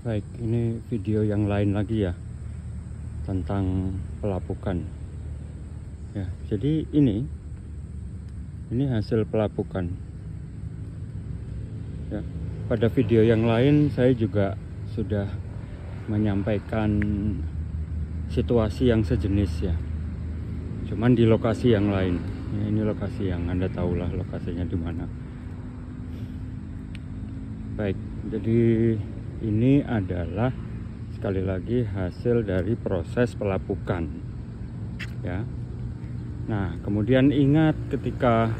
Baik, ini video yang lain lagi ya tentang pelapukan. Ya, jadi ini hasil pelapukan. Ya, pada video yang lain saya juga sudah menyampaikan situasi yang sejenis ya. Cuman di lokasi yang lain. Ya, ini lokasi yang Anda tahulah lokasinya di mana. Baik, jadi ini adalah sekali lagi hasil dari proses pelapukan ya. Nah, kemudian ingat ketika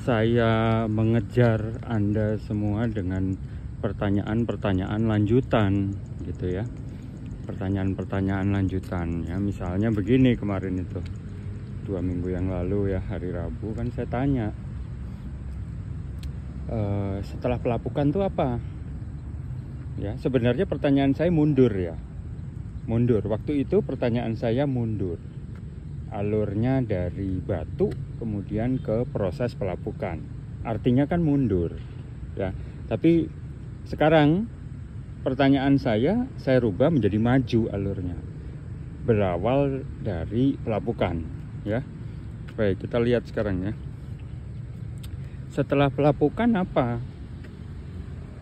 saya mengejar Anda semua dengan pertanyaan-pertanyaan lanjutan gitu ya. Pertanyaan-pertanyaan lanjutan ya. Misalnya begini, kemarin itu 2 minggu yang lalu ya, hari Rabu kan saya tanya, setelah pelapukan itu apa? Ya, sebenarnya pertanyaan saya mundur ya. Mundur. Waktu itu pertanyaan saya mundur. Alurnya dari batu kemudian ke proses pelapukan. Artinya kan mundur. Ya. Tapi sekarang pertanyaan saya rubah menjadi maju alurnya. Berawal dari pelapukan, ya. Baik, kita lihat sekarang ya. Setelah pelapukan apa?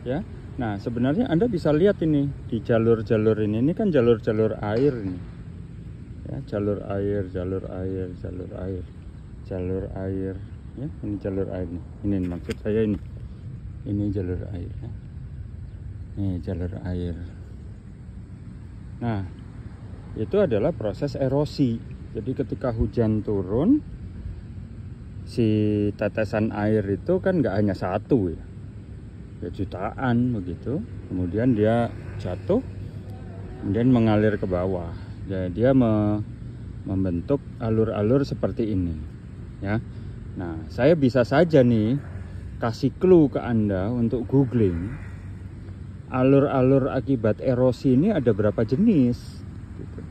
Ya. Nah, sebenarnya Anda bisa lihat ini di jalur-jalur ini kan jalur-jalur air ini. Ya, jalur air. Ya, ini jalur air nih. Ini maksud saya ini. Ini jalur air ya. Ini jalur air. Nah, itu adalah proses erosi. Jadi ketika hujan turun, si tetesan air itu kan nggak hanya satu ya. Ya jutaan begitu, kemudian dia jatuh, kemudian mengalir ke bawah. Ya, dia membentuk alur-alur seperti ini ya. Nah, saya bisa saja nih kasih clue ke Anda untuk googling alur-alur akibat erosi ini ada berapa jenis gitu.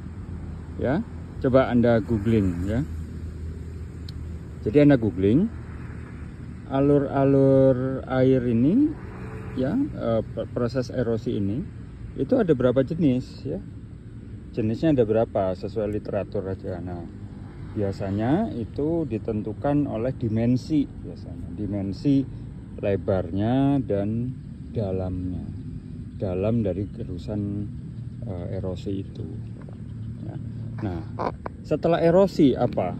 Ya, coba Anda googling ya. Jadi Anda googling alur-alur air ini ya, proses erosi ini itu ada berapa jenis ya, jenisnya ada berapa sesuai literatur aja. Nah, biasanya itu ditentukan oleh dimensi, biasanya dimensi lebarnya dan dalamnya, dalam dari gerusan erosi itu ya. Nah, setelah erosi apa?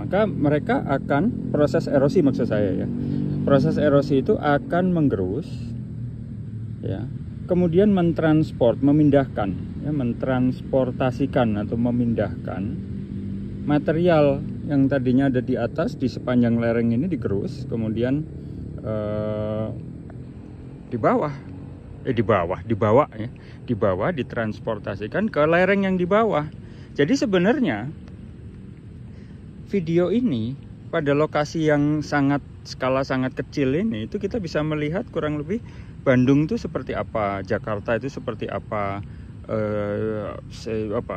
Maka mereka akan proses erosi, maksud saya ya, proses erosi itu akan menggerus ya, kemudian memindahkan ya, mentransportasikan atau memindahkan material yang tadinya ada di atas di sepanjang lereng ini digerus, kemudian dibawa ditransportasikan ke lereng yang di bawah. Jadi sebenarnya video ini pada lokasi yang skala sangat kecil ini itu kita bisa melihat kurang lebih Bandung itu seperti apa, Jakarta itu seperti apa,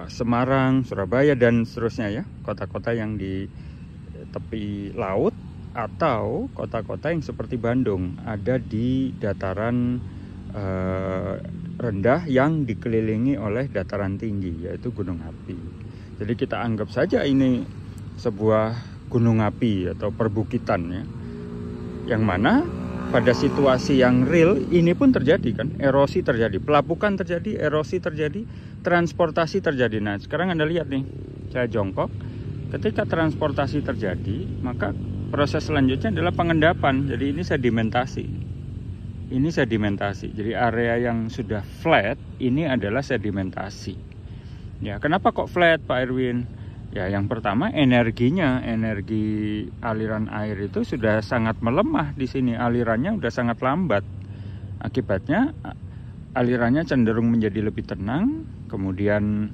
Semarang, Surabaya dan seterusnya ya, kota-kota yang di tepi laut atau kota-kota yang seperti Bandung ada di dataran rendah yang dikelilingi oleh dataran tinggi yaitu gunung api. Jadi kita anggap saja ini sebuah gunung api atau perbukitan ya, yang mana pada situasi yang real ini pun terjadi kan, erosi terjadi, pelapukan terjadi, erosi terjadi, transportasi terjadi. Nah, sekarang Anda lihat nih, saya jongkok. Ketika transportasi terjadi, maka proses selanjutnya adalah pengendapan. Jadi ini sedimentasi. Ini sedimentasi. Jadi area yang sudah flat ini adalah sedimentasi. Ya, kenapa kok flat, Pak Erwin? Ya, yang pertama energi aliran air itu sudah sangat melemah di sini. Alirannya sudah sangat lambat. Akibatnya alirannya cenderung menjadi lebih tenang. Kemudian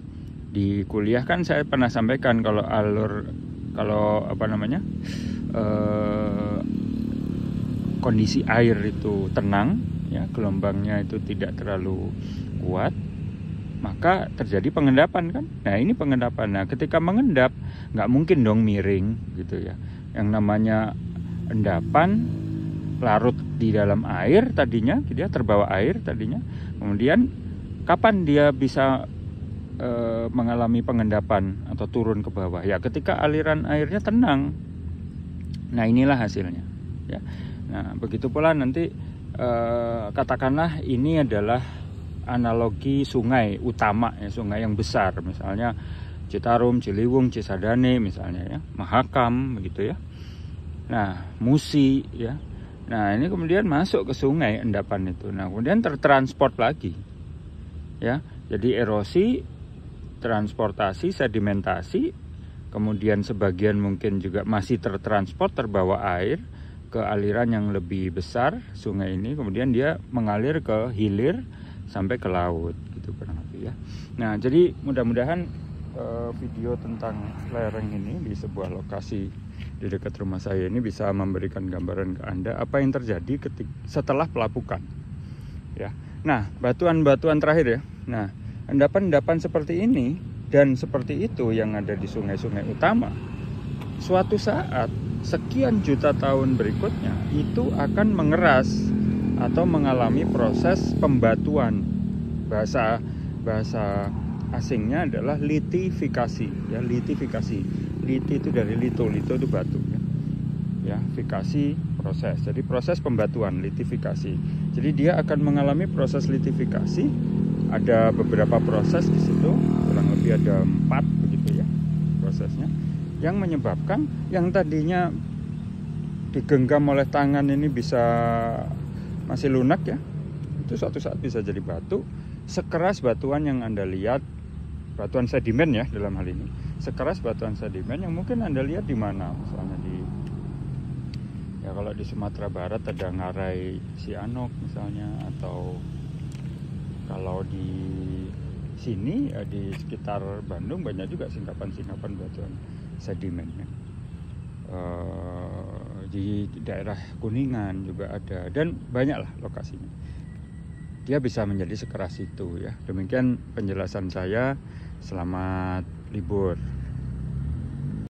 di kuliah kan saya pernah sampaikan kalau kondisi air itu tenang ya, gelombangnya itu tidak terlalu kuat, maka terjadi pengendapan kan. Nah, ini pengendapan. Nah, ketika mengendap nggak mungkin dong miring gitu ya. Yang namanya endapan larut di dalam air tadinya, dia terbawa air tadinya. Kemudian Kapan dia bisa mengalami pengendapan atau turun ke bawah? Ya ketika aliran airnya tenang. Nah inilah hasilnya ya. Nah begitu pula nanti katakanlah ini adalah analogi sungai utama ya, sungai yang besar, misalnya Citarum, Ciliwung, Cisadane misalnya ya, Mahakam begitu ya. Nah Musi ya. Nah ini kemudian masuk ke sungai endapan itu. Nah kemudian tertransport lagi ya. Jadi erosi, transportasi, sedimentasi, kemudian sebagian mungkin juga masih tertransport, terbawa air ke aliran yang lebih besar sungai ini, kemudian dia mengalir ke hilir sampai ke laut gitu kurang lebih ya. Nah jadi mudah-mudahan video tentang lereng ini di sebuah lokasi di dekat rumah saya ini bisa memberikan gambaran ke Anda apa yang terjadi setelah pelapukan ya. Nah batuan-batuan terakhir ya. Nah endapan-endapan seperti ini dan seperti itu yang ada di sungai-sungai utama, suatu saat sekian juta tahun berikutnya itu akan mengeras atau mengalami proses pembatuan. Bahasa asingnya adalah litifikasi ya, litifikasi. Liti itu dari lito itu batu ya, fikasi proses. Jadi proses pembatuan, litifikasi. Jadi dia akan mengalami proses litifikasi. Ada beberapa proses di situ, kurang lebih ada 4 begitu ya prosesnya, yang menyebabkan yang tadinya digenggam oleh tangan ini bisa masih lunak ya, itu suatu saat bisa jadi batu sekeras batuan yang Anda lihat, batuan sedimen ya dalam hal ini, sekeras batuan sedimen yang mungkin Anda lihat di mana, misalnya ya kalau di Sumatera Barat ada Ngarai Sianok misalnya, atau kalau di sini ya di sekitar Bandung banyak juga singkapan-singkapan batuan sedimennya. Di daerah Kuningan juga ada, dan banyaklah lokasinya. Dia bisa menjadi sekeras itu ya. Demikian penjelasan saya. Selamat libur.